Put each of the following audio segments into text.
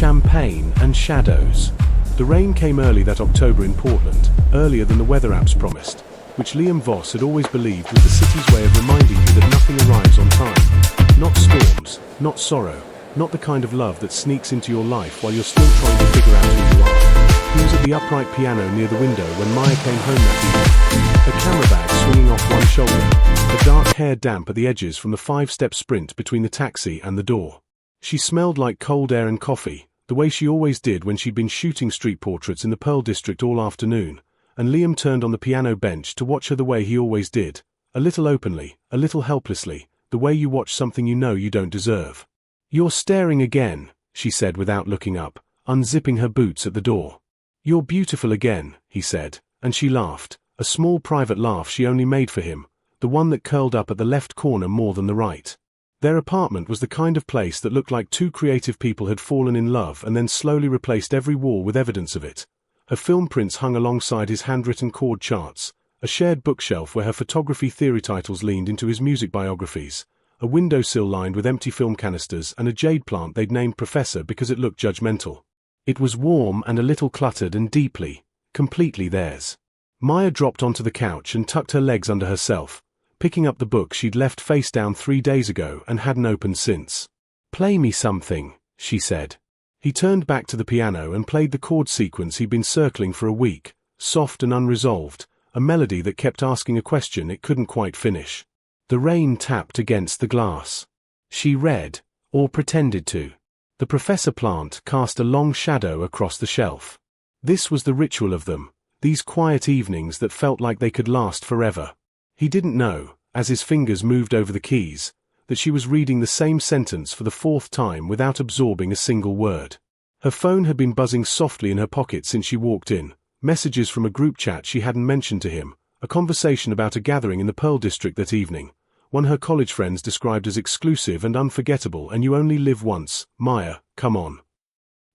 champagne and shadows. The rain came early that October in Portland, earlier than the weather apps promised, which Liam Voss had always believed was the city's way of reminding you that nothing arrives on time. Not storms, not sorrow, not the kind of love that sneaks into your life while you're still trying to figure out who you are. He was at the upright piano near the window when Maya came home that evening, her camera bag swinging off one shoulder, her dark hair damp at the edges from the 5-step sprint between the taxi and the door. She smelled like cold air and coffee, the way she always did when she'd been shooting street portraits in the Pearl District all afternoon, and Liam turned on the piano bench to watch her the way he always did, a little openly, a little helplessly, the way you watch something you know you don't deserve. "You're staring again," she said without looking up, unzipping her boots at the door. "You're beautiful again," he said, and she laughed, a small private laugh she only made for him, the one that curled up at the left corner more than the right. Their apartment was the kind of place that looked like two creative people had fallen in love and then slowly replaced every wall with evidence of it. Her film prints hung alongside his handwritten chord charts, a shared bookshelf where her photography theory titles leaned into his music biographies, a windowsill lined with empty film canisters and a jade plant they'd named Professor because it looked judgmental. It was warm and a little cluttered and deeply, completely theirs. Maya dropped onto the couch and tucked her legs under herself, picking up the book she'd left face down 3 days ago and hadn't opened since. "Play me something," she said. He turned back to the piano and played the chord sequence he'd been circling for a week, soft and unresolved, a melody that kept asking a question it couldn't quite finish. The rain tapped against the glass. She read, or pretended to. The Professor plant cast a long shadow across the shelf. This was the ritual of them, these quiet evenings that felt like they could last forever. He didn't know, as his fingers moved over the keys, that she was reading the same sentence for the 4th time without absorbing a single word. Her phone had been buzzing softly in her pocket since she walked in, messages from a group chat she hadn't mentioned to him, a conversation about a gathering in the Pearl District that evening, one her college friends described as exclusive and unforgettable and you only live once. Maya, come on.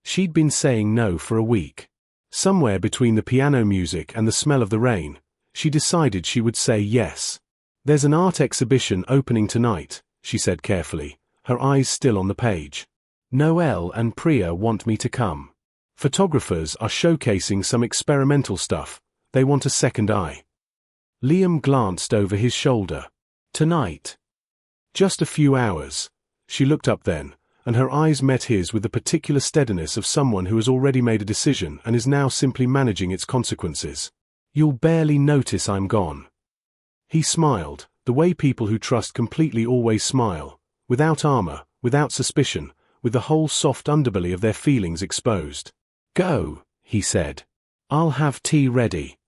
She'd been saying no for a week. Somewhere between the piano music and the smell of the rain, she decided she would say yes. "There's an art exhibition opening tonight," she said carefully, her eyes still on the page. "Noelle and Priya want me to come. Photographers are showcasing some experimental stuff. They want a second eye." Liam glanced over his shoulder. "Tonight?" "Just a few hours." She looked up then, and her eyes met his with the particular steadiness of someone who has already made a decision and is now simply managing its consequences. "You'll barely notice I'm gone." He smiled, the way people who trust completely always smile, without armor, without suspicion, with the whole soft underbelly of their feelings exposed. "Go," he said. "I'll have tea ready."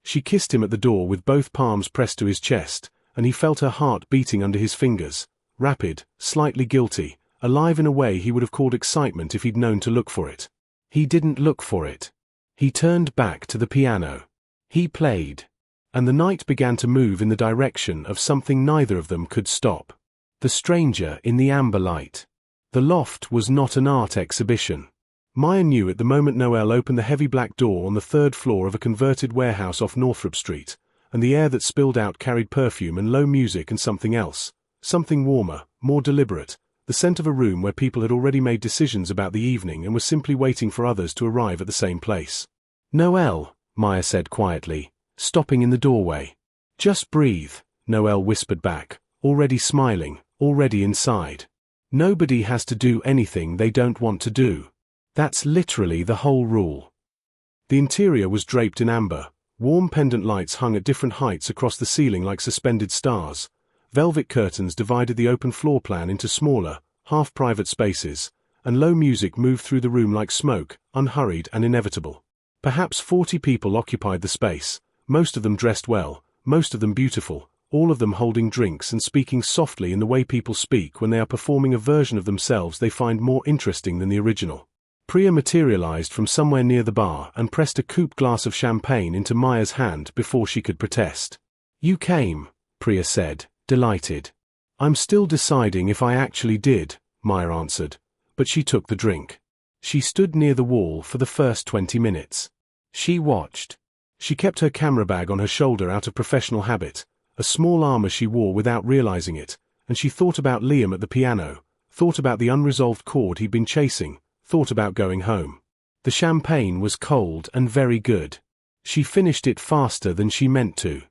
She kissed him at the door with both palms pressed to his chest, and he felt her heart beating under his fingers, rapid, slightly guilty, alive in a way he would have called excitement if he'd known to look for it. He didn't look for it. He turned back to the piano. He played. And the night began to move in the direction of something neither of them could stop. The stranger in the amber light. The loft was not an art exhibition. Maya knew it the moment Noelle opened the heavy black door on the 3rd floor of a converted warehouse off Northrop Street, and the air that spilled out carried perfume and low music and something else, something warmer, more deliberate, the scent of a room where people had already made decisions about the evening and were simply waiting for others to arrive at the same place. "Noelle," Maya said quietly, stopping in the doorway. "Just breathe," Noelle whispered back, already smiling, already inside. "Nobody has to do anything they don't want to do. That's literally the whole rule." The interior was draped in amber. Warm pendant lights hung at different heights across the ceiling like suspended stars. Velvet curtains divided the open floor plan into smaller, half-private spaces, and low music moved through the room like smoke, unhurried and inevitable. Perhaps 40 people occupied the space, most of them dressed well, most of them beautiful, all of them holding drinks and speaking softly in the way people speak when they are performing a version of themselves they find more interesting than the original. Priya materialized from somewhere near the bar and pressed a coupe glass of champagne into Maya's hand before she could protest. "You came," Priya said, delighted. "I'm still deciding if I actually did," Maya answered, but she took the drink. She stood near the wall for the first 20 minutes. She watched. She kept her camera bag on her shoulder out of professional habit, a small armor she wore without realizing it, and she thought about Liam at the piano, thought about the unresolved chord he'd been chasing, thought about going home. The champagne was cold and very good. She finished it faster than she meant to.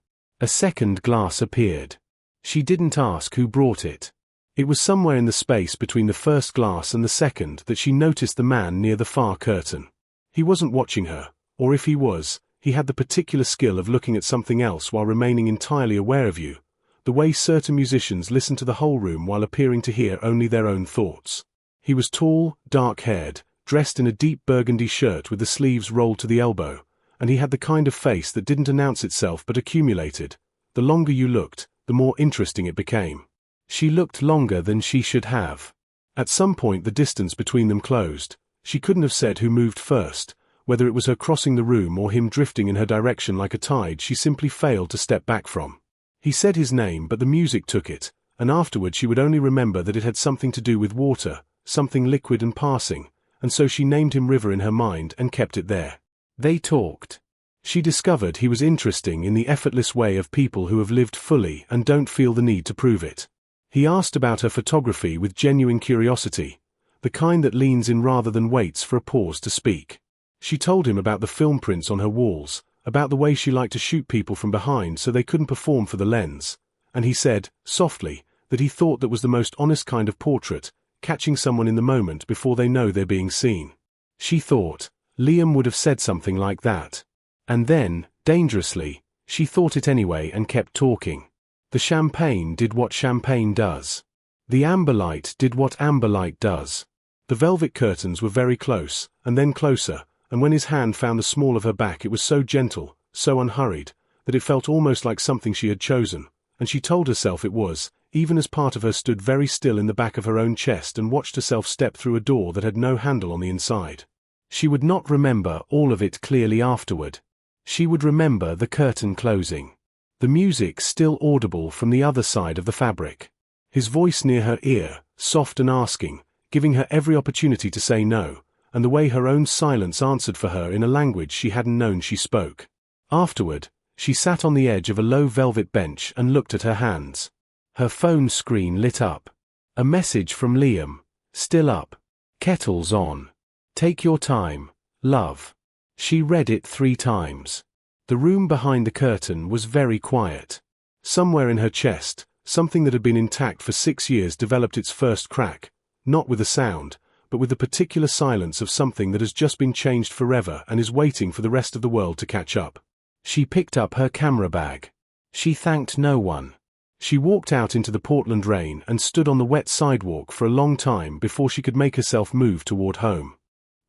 A second glass appeared. She didn't ask who brought it. It was somewhere in the space between the first glass and the second that she noticed the man near the far curtain. He wasn't watching her, or if he was, he had the particular skill of looking at something else while remaining entirely aware of you, the way certain musicians listen to the whole room while appearing to hear only their own thoughts. He was tall, dark-haired, dressed in a deep burgundy shirt with the sleeves rolled to the elbow, and he had the kind of face that didn't announce itself but accumulated. The longer you looked, the more interesting it became. She looked longer than she should have. At some point the distance between them closed. She couldn't have said who moved first, whether it was her crossing the room or him drifting in her direction like a tide she simply failed to step back from. He said his name, but the music took it, and afterward she would only remember that it had something to do with water, something liquid and passing, and so she named him River in her mind and kept it there. They talked. She discovered he was interesting in the effortless way of people who have lived fully and don't feel the need to prove it. He asked about her photography with genuine curiosity, the kind that leans in rather than waits for a pause to speak. She told him about the film prints on her walls, about the way she liked to shoot people from behind so they couldn't perform for the lens, and he said, softly, that he thought that was the most honest kind of portrait, catching someone in the moment before they know they're being seen. She thought, Liam would have said something like that. And then, dangerously, she thought it anyway and kept talking. The champagne did what champagne does. The amber light did what amber light does. The velvet curtains were very close, and then closer, and when his hand found the small of her back it was so gentle, so unhurried, that it felt almost like something she had chosen, and she told herself it was, even as part of her stood very still in the back of her own chest and watched herself step through a door that had no handle on the inside. She would not remember all of it clearly afterward. She would remember the curtain closing. The music still audible from the other side of the fabric. His voice near her ear, soft and asking, giving her every opportunity to say no, and the way her own silence answered for her in a language she hadn't known she spoke. Afterward, she sat on the edge of a low velvet bench and looked at her hands. Her phone screen lit up. A message from Liam. Still up. Kettle's on. Take your time, love. She read it 3 times. The room behind the curtain was very quiet. Somewhere in her chest, something that had been intact for 6 years developed its first crack, not with a sound, but with the particular silence of something that has just been changed forever and is waiting for the rest of the world to catch up. She picked up her camera bag. She thanked no one. She walked out into the Portland rain and stood on the wet sidewalk for a long time before she could make herself move toward home.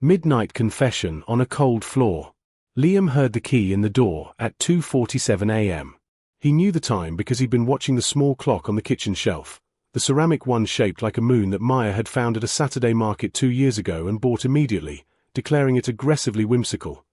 Midnight confession on a cold floor. Liam heard the key in the door at 2:47 a.m. He knew the time because he'd been watching the small clock on the kitchen shelf, the ceramic one shaped like a moon that Maya had found at a Saturday market 2 years ago and bought immediately, declaring it aggressively whimsical.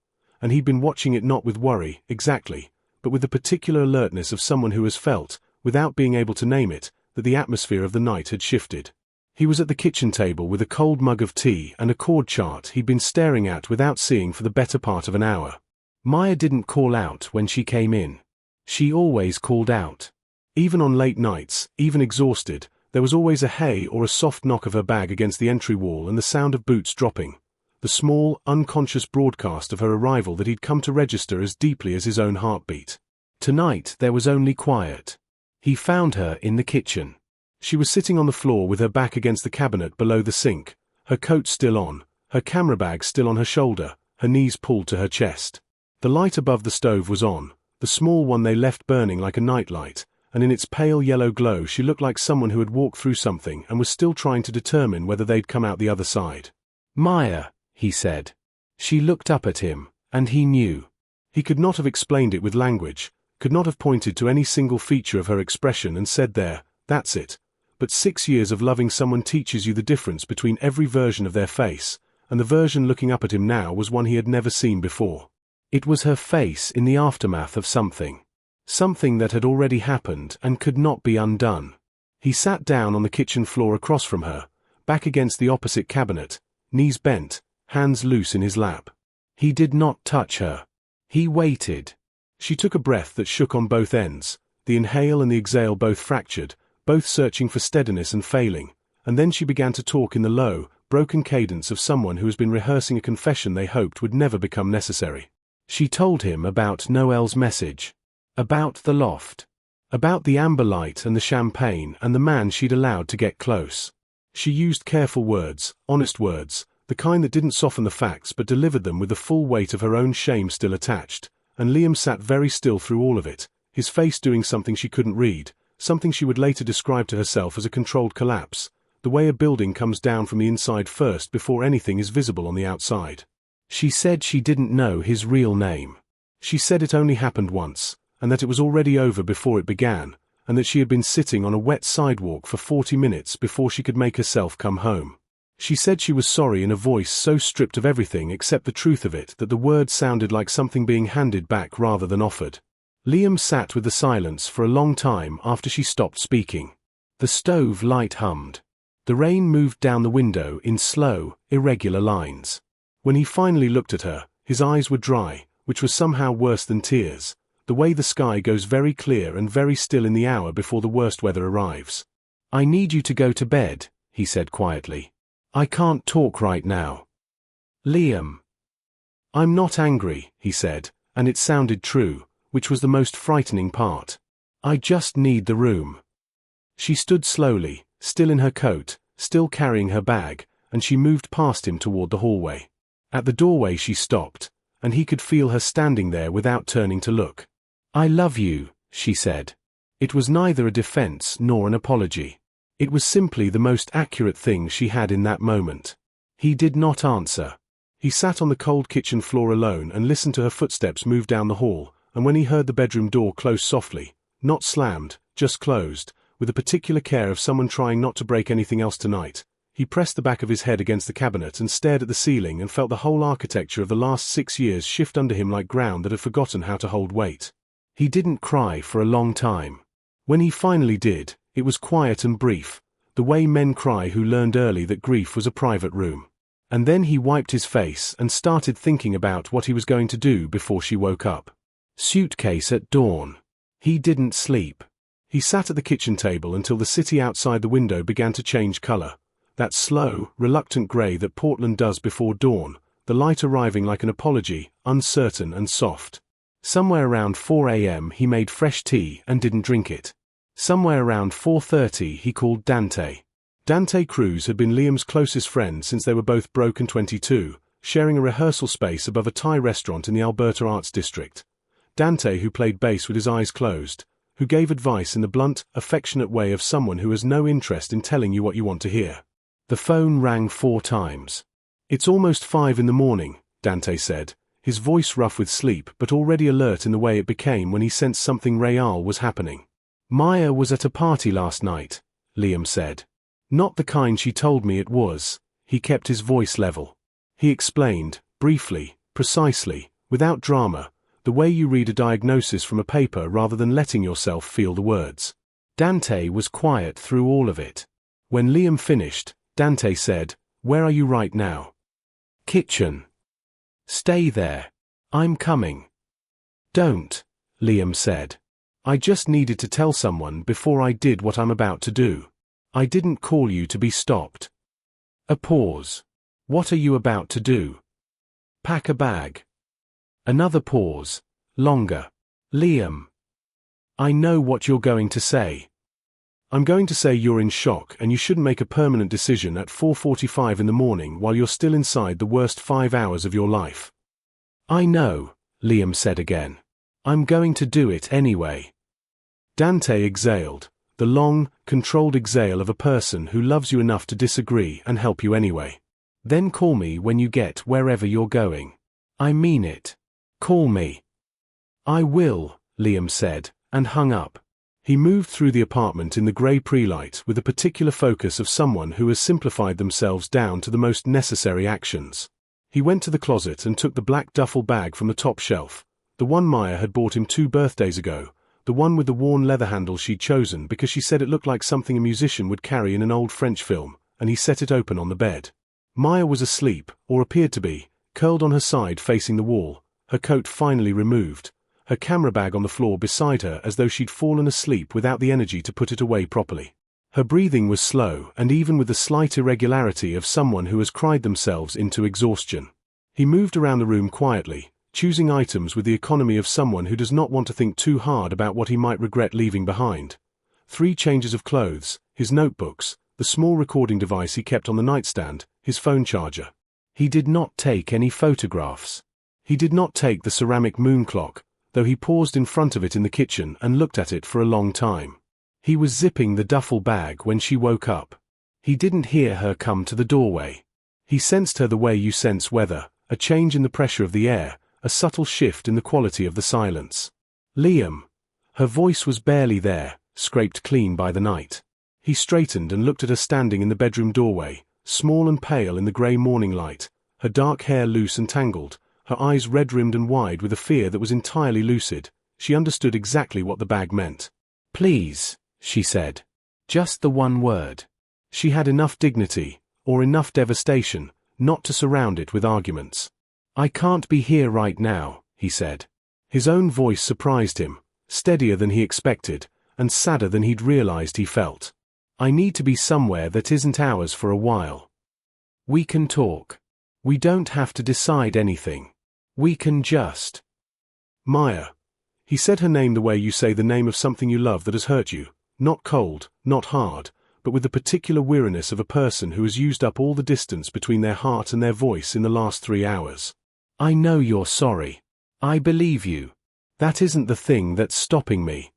And he'd been watching it not with worry, exactly, but with the particular alertness of someone who has felt, without being able to name it, that the atmosphere of the night had shifted. He was at the kitchen table with a cold mug of tea and a chord chart he'd been staring at without seeing for the better part of an hour. Maya didn't call out when she came in. She always called out. Even on late nights, even exhausted, there was always a hey or a soft knock of her bag against the entry wall and the sound of boots dropping. The small, unconscious broadcast of her arrival that he'd come to register as deeply as his own heartbeat. Tonight there was only quiet. He found her in the kitchen. She was sitting on the floor with her back against the cabinet below the sink, her coat still on, her camera bag still on her shoulder, her knees pulled to her chest. The light above the stove was on, the small one they left burning like a nightlight, and in its pale yellow glow she looked like someone who had walked through something and was still trying to determine whether they'd come out the other side. Maya, he said. She looked up at him, and he knew. He could not have explained it with language, could not have pointed to any single feature of her expression and said there, that's it. But 6 years of loving someone teaches you the difference between every version of their face, and the version looking up at him now was one he had never seen before. It was her face in the aftermath of something. Something that had already happened and could not be undone. He sat down on the kitchen floor across from her, back against the opposite cabinet, knees bent, hands loose in his lap. He did not touch her. He waited. She took a breath that shook on both ends, the inhale and the exhale both fractured, both searching for steadiness and failing, and then she began to talk in the low, broken cadence of someone who has been rehearsing a confession they hoped would never become necessary. She told him about Noel's message, about the loft, about the amber light and the champagne and the man she'd allowed to get close. She used careful words, honest words, the kind that didn't soften the facts but delivered them with the full weight of her own shame still attached, and Liam sat very still through all of it, his face doing something she couldn't read, something she would later describe to herself as a controlled collapse, the way a building comes down from the inside first before anything is visible on the outside. She said she didn't know his real name. She said it only happened once, and that it was already over before it began, and that she had been sitting on a wet sidewalk for 40 minutes before she could make herself come home. She said she was sorry in a voice so stripped of everything except the truth of it that the words sounded like something being handed back rather than offered. Liam sat with the silence for a long time after she stopped speaking. The stove light hummed. The rain moved down the window in slow, irregular lines. When he finally looked at her, his eyes were dry, which was somehow worse than tears, the way the sky goes very clear and very still in the hour before the worst weather arrives. "I need you to go to bed," he said quietly. "I can't talk right now." "Liam." "I'm not angry," he said, and it sounded true, which was the most frightening part. "I just need the room." She stood slowly, still in her coat, still carrying her bag, and she moved past him toward the hallway. At the doorway she stopped, and he could feel her standing there without turning to look. "I love you," she said. It was neither a defense nor an apology. It was simply the most accurate thing she had in that moment. He did not answer. He sat on the cold kitchen floor alone and listened to her footsteps move down the hall, and when he heard the bedroom door close softly, not slammed, just closed, with the particular care of someone trying not to break anything else tonight, he pressed the back of his head against the cabinet and stared at the ceiling and felt the whole architecture of the last 6 years shift under him like ground that had forgotten how to hold weight. He didn't cry for a long time. When he finally did, it was quiet and brief, the way men cry who learned early that grief was a private room. And then he wiped his face and started thinking about what he was going to do before she woke up. Suitcase at dawn. He didn't sleep. He sat at the kitchen table until the city outside the window began to change color. That slow, reluctant gray that Portland does before dawn, the light arriving like an apology, uncertain and soft. Somewhere around 4 a.m. he made fresh tea and didn't drink it. Somewhere around 4:30 he called Dante. Dante Cruz had been Liam's closest friend since they were both broke and 22, sharing a rehearsal space above a Thai restaurant in the Alberta Arts District. Dante, who played bass with his eyes closed, who gave advice in the blunt, affectionate way of someone who has no interest in telling you what you want to hear. The phone rang 4 times. "It's almost 5 in the morning," Dante said, his voice rough with sleep but already alert in the way it became when he sensed something real was happening. "Maya was at a party last night," Liam said. "Not the kind she told me it was." He kept his voice level. He explained, briefly, precisely, without drama, the way you read a diagnosis from a paper rather than letting yourself feel the words. Dante was quiet through all of it. When Liam finished, Dante said, "Where are you right now?" "Kitchen." "Stay there. I'm coming." "Don't," Liam said. "I just needed to tell someone before I did what I'm about to do. I didn't call you to be stopped." A pause. "What are you about to do?" "Pack a bag." Another pause. Longer. "Liam, I know what you're going to say." "I'm going to say you're in shock and you shouldn't make a permanent decision at 4:45 in the morning while you're still inside the worst 5 hours of your life." "I know," Liam said again. "I'm going to do it anyway." Dante exhaled, the long, controlled exhale of a person who loves you enough to disagree and help you anyway. "Then call me when you get wherever you're going." "I mean it. Call me." "I will," Liam said, and hung up. He moved through the apartment in the grey pre-light with the particular focus of someone who has simplified themselves down to the most necessary actions. He went to the closet and took the black duffel bag from the top shelf, the one Maya had bought him 2 birthdays ago, the one with the worn leather handle she'd chosen because she said it looked like something a musician would carry in an old French film, and he set it open on the bed. Maya was asleep, or appeared to be, curled on her side facing the wall, her coat finally removed, her camera bag on the floor beside her as though she'd fallen asleep without the energy to put it away properly. Her breathing was slow and even with the slight irregularity of someone who has cried themselves into exhaustion. He moved around the room quietly, choosing items with the economy of someone who does not want to think too hard about what he might regret leaving behind. 3 changes of clothes, his notebooks, the small recording device he kept on the nightstand, his phone charger. He did not take any photographs. He did not take the ceramic moon clock, though he paused in front of it in the kitchen and looked at it for a long time. He was zipping the duffel bag when she woke up. He didn't hear her come to the doorway. He sensed her the way you sense weather, a change in the pressure of the air, a subtle shift in the quality of the silence. Liam. Her voice was barely there, scraped clean by the night. He straightened and looked at her standing in the bedroom doorway, small and pale in the grey morning light, her dark hair loose and tangled, her eyes red-rimmed and wide with a fear that was entirely lucid. She understood exactly what the bag meant. "Please," she said. Just the one word. She had enough dignity, or enough devastation, not to surround it with arguments. "I can't be here right now," he said. His own voice surprised him, steadier than he expected, and sadder than he'd realized he felt. "I need to be somewhere that isn't ours for a while. We can talk. We don't have to decide anything. We can just." "Maya." He said her name the way you say the name of something you love that has hurt you, not cold, not hard, but with the particular weariness of a person who has used up all the distance between their heart and their voice in the last 3 hours. "I know you're sorry. I believe you. That isn't the thing that's stopping me."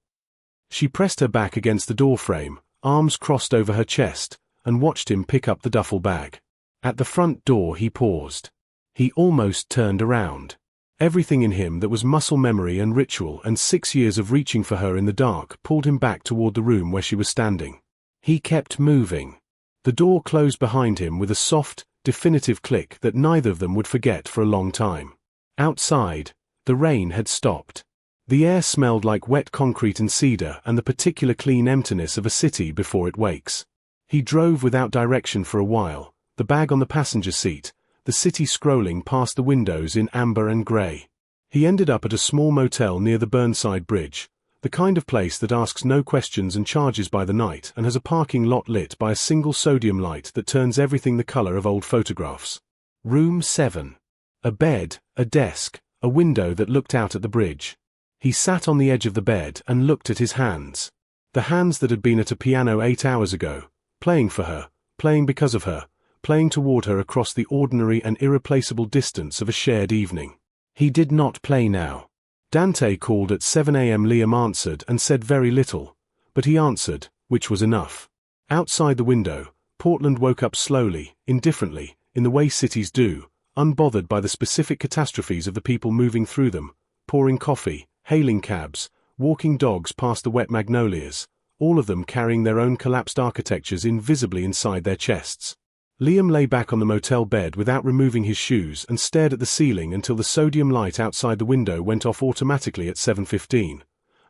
She pressed her back against the doorframe, arms crossed over her chest, and watched him pick up the duffel bag. At the front door he paused. He almost turned around. Everything in him that was muscle memory and ritual and 6 years of reaching for her in the dark pulled him back toward the room where she was standing. He kept moving. The door closed behind him with a soft, definitive click that neither of them would forget for a long time. Outside, the rain had stopped. The air smelled like wet concrete and cedar and the particular clean emptiness of a city before it wakes. He drove without direction for a while, the bag on the passenger seat, the city scrolling past the windows in amber and grey. He ended up at a small motel near the Burnside Bridge, the kind of place that asks no questions and charges by the night and has a parking lot lit by a single sodium light that turns everything the color of old photographs. Room 7. A bed, a desk, a window that looked out at the bridge. He sat on the edge of the bed and looked at his hands. The hands that had been at a piano 8 hours ago, playing for her, playing because of her, playing toward her across the ordinary and irreplaceable distance of a shared evening. He did not play now. Dante called at 7 a.m. Liam answered and said very little, but he answered, which was enough. Outside the window, Portland woke up slowly, indifferently, in the way cities do, unbothered by the specific catastrophes of the people moving through them, pouring coffee, hailing cabs, walking dogs past the wet magnolias, all of them carrying their own collapsed architectures invisibly inside their chests. Liam lay back on the motel bed without removing his shoes and stared at the ceiling until the sodium light outside the window went off automatically at 7:15,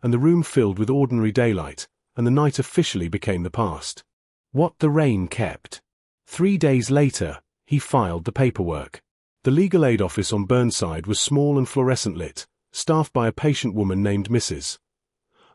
and the room filled with ordinary daylight, and the night officially became the past. What the rain kept. 3 days later, he filed the paperwork. The legal aid office on Burnside was small and fluorescent lit, staffed by a patient woman named Mrs.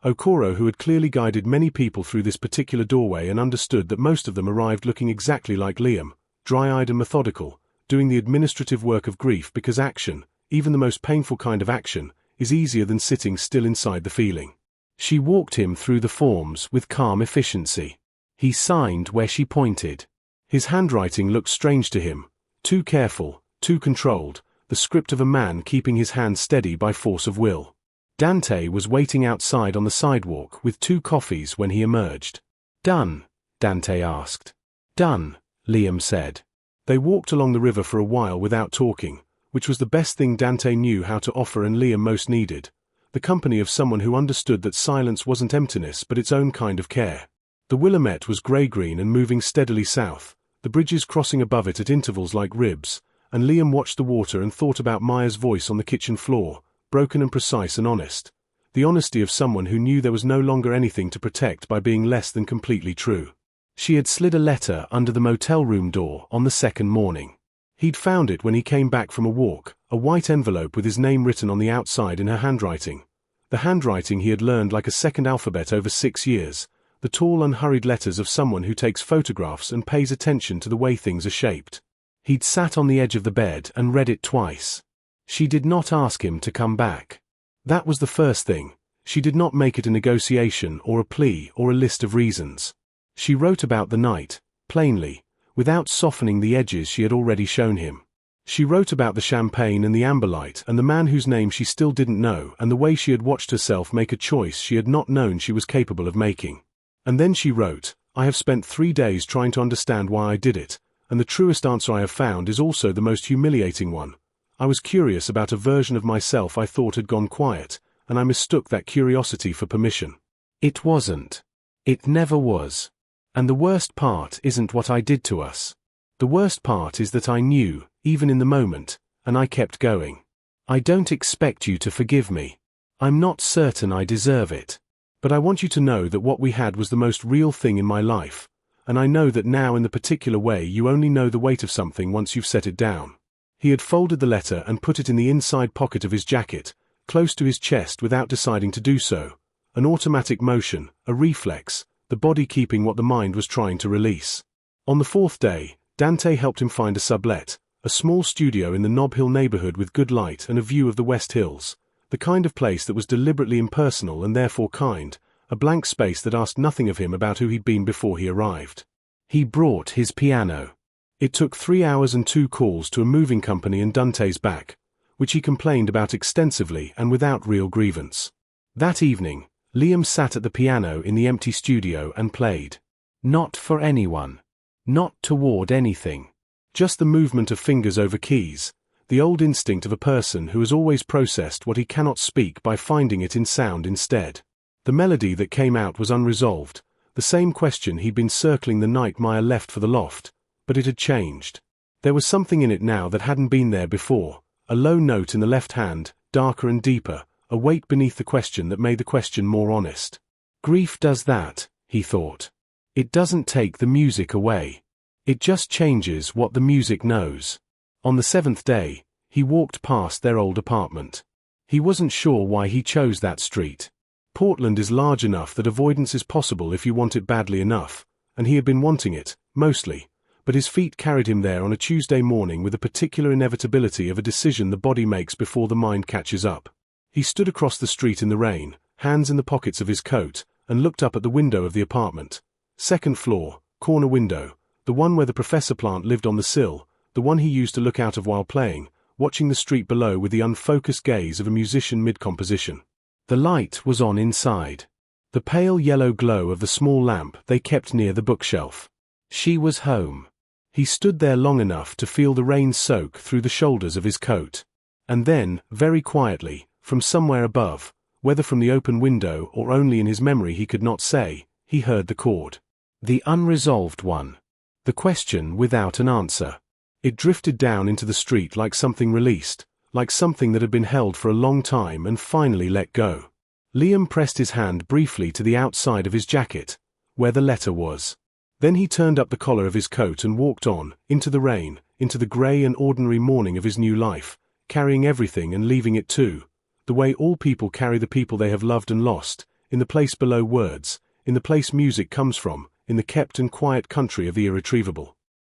Okoro, who had clearly guided many people through this particular doorway and understood that most of them arrived looking exactly like Liam, dry-eyed and methodical, doing the administrative work of grief because action, even the most painful kind of action, is easier than sitting still inside the feeling. She walked him through the forms with calm efficiency. He signed where she pointed. His handwriting looked strange to him, too careful, too controlled, the script of a man keeping his hand steady by force of will. Dante was waiting outside on the sidewalk with 2 coffees when he emerged. "Done?" Dante asked. "Done," Liam said. They walked along the river for a while without talking, which was the best thing Dante knew how to offer and Liam most needed, the company of someone who understood that silence wasn't emptiness but its own kind of care. The Willamette was grey-green and moving steadily south, the bridges crossing above it at intervals like ribs, and Liam watched the water and thought about Maya's voice on the kitchen floor, broken and precise and honest, the honesty of someone who knew there was no longer anything to protect by being less than completely true. She had slid a letter under the motel room door on the second morning. He'd found it when he came back from a walk, a white envelope with his name written on the outside in her handwriting. The handwriting he had learned like a second alphabet over 6 years, the tall unhurried letters of someone who takes photographs and pays attention to the way things are shaped. He'd sat on the edge of the bed and read it twice. She did not ask him to come back. That was the first thing. She did not make it a negotiation or a plea or a list of reasons. She wrote about the night, plainly, without softening the edges she had already shown him. She wrote about the champagne and the amberlight and the man whose name she still didn't know and the way she had watched herself make a choice she had not known she was capable of making. And then she wrote, "I have spent 3 days trying to understand why I did it, and the truest answer I have found is also the most humiliating one. I was curious about a version of myself I thought had gone quiet, and I mistook that curiosity for permission. It wasn't. It never was. And the worst part isn't what I did to us. The worst part is that I knew, even in the moment, and I kept going. I don't expect you to forgive me. I'm not certain I deserve it. But I want you to know that what we had was the most real thing in my life, and I know that now in the particular way you only know the weight of something once you've set it down." He had folded the letter and put it in the inside pocket of his jacket, close to his chest without deciding to do so. An automatic motion, a reflex, the body keeping what the mind was trying to release. On the 4th day, Dante helped him find a sublet, a small studio in the Nob Hill neighborhood with good light and a view of the West Hills, the kind of place that was deliberately impersonal and therefore kind, a blank space that asked nothing of him about who he'd been before he arrived. He brought his piano. It took 3 hours and 2 calls to a moving company in Dante's back, which he complained about extensively and without real grievance. That evening, Liam sat at the piano in the empty studio and played. Not for anyone. Not toward anything. Just the movement of fingers over keys, the old instinct of a person who has always processed what he cannot speak by finding it in sound instead. The melody that came out was unresolved, the same question he'd been circling the night Maya left for the loft, but it had changed. There was something in it now that hadn't been there before, a low note in the left hand, darker and deeper, a weight beneath the question that made the question more honest. Grief does that, he thought. It doesn't take the music away. It just changes what the music knows. On the 7th day, he walked past their old apartment. He wasn't sure why he chose that street. Portland is large enough that avoidance is possible if you want it badly enough, and he had been wanting it, mostly, but his feet carried him there on a Tuesday morning with the particular inevitability of a decision the body makes before the mind catches up. He stood across the street in the rain, hands in the pockets of his coat, and looked up at the window of the apartment. 2nd floor, corner window, the one where the professor plant lived on the sill, the one he used to look out of while playing, watching the street below with the unfocused gaze of a musician mid-composition. The light was on inside. The pale yellow glow of the small lamp they kept near the bookshelf. She was home. He stood there long enough to feel the rain soak through the shoulders of his coat. And then, very quietly, from somewhere above, whether from the open window or only in his memory he could not say, he heard the chord. The unresolved one. The question without an answer. It drifted down into the street like something released, like something that had been held for a long time and finally let go. Liam pressed his hand briefly to the outside of his jacket, where the letter was. Then he turned up the collar of his coat and walked on, into the rain, into the grey and ordinary morning of his new life, carrying everything and leaving it too, the way all people carry the people they have loved and lost, in the place below words, in the place music comes from, in the kept and quiet country of the irretrievable.